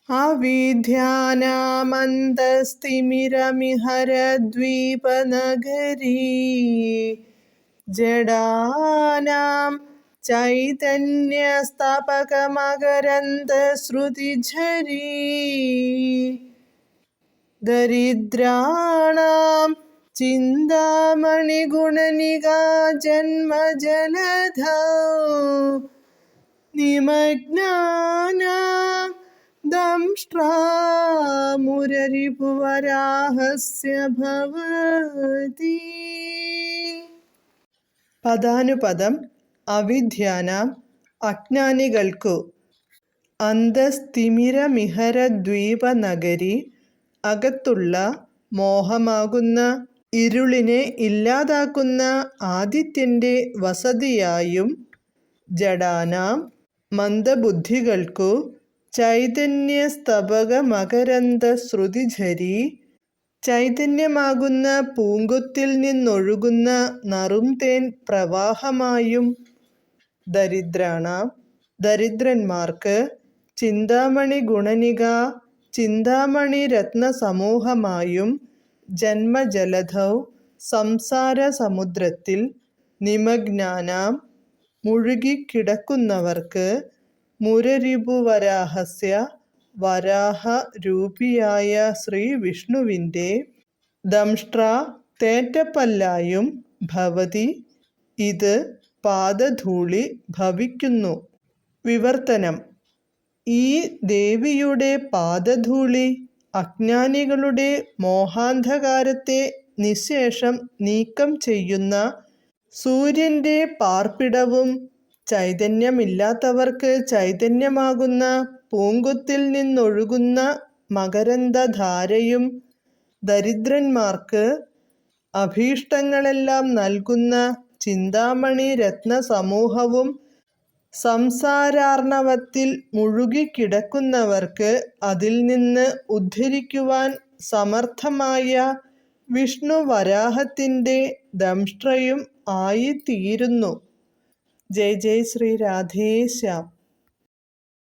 അവിദ്യാനാമന്തസ്തിമിരമിഹരദ്വീപനഗരീ ജഡാനാം ചൈതന്യസ്തപകമകരന്ദശ്രുതിഝരീ ദരിദ്രാണാം ചിന്താമണിഗുണനികാ ജന്മജലധൗ നിമഗ്നാനാം ദംഷ്ട്രാമുരരിപുവരാഹസ്യ ഭവതി. പദാനുപദം. അവിദ്യാനാം അജ്ഞാനികൾക്കു. അന്തസ്തിമിരമിഹരദ്വീപനഗരി അകത്തുള്ള മോഹമാകുന്ന ഇരുളിനെ ഇല്ലാതാക്കുന്ന ആദിത്യന്റെ വസതിയായും ജഡാനാം മന്ദബുദ്ധികൾക്കു ചൈതന്യസ്തബകമകരന്ദശ്രുതിഝരീ ചൈതന്യമാകുന്ന പൂങ്കൊത്തിൽ നിന്നൊഴുകുന്ന നറും തേൻ പ്രവാഹമായും ദരിദ്രാണാം ദരിദ്രന്മാർക്ക് ചിന്താമണി ഗുണനിക ചിന്താമണി രത്നസമൂഹമായും ജന്മജലധൗ സംസാര സമുദ്രത്തിൽ നിമഗ്നാനാം മുഴുകിക്കിടക്കുന്നവർക്ക് മുരരിപുവരാഹസ്യ വരാഹ രൂപിയായ ശ്രീവിഷ്ണുവിൻ്റെ ദംഷ്ട്ര തേറ്റപ്പല്ലായും ഭവതി ഇത് പാദധൂളി ഭവിക്കുന്നു. വിവർത്തനം. ഈ ദേവിയുടെ പാദധൂളി അജ്ഞാനികളുടെ മോഹാന്ധകാരത്തെ നിശേഷം നീക്കം ചെയ്യുന്ന സൂര്യന്റെ പാർപ്പിടവും ചൈതന്യമില്ലാത്തവർക്ക് ചൈതന്യമാകുന്ന പൂങ്കൊത്തിൽ നിന്നൊഴുകുന്ന മകരന്ദധാരയും ദരിദ്രന്മാർക്ക് അഭീഷ്ടങ്ങളെല്ലാം നൽകുന്ന ചിന്താമണി രത്നസമൂഹവും സംസാരാർണവത്തിൽ മുഴുകിക്കിടക്കുന്നവർക്ക് അതിൽ നിന്ന് ഉദ്ധരിക്കുവാൻ സമർത്ഥമായ വിഷ്ണുവരാഹത്തിൻ്റെ ദംഷ്ട്രയും ആയിത്തീരുന്നു. ജയ് ജയ് ശ്രീ രാധേശ്യാം.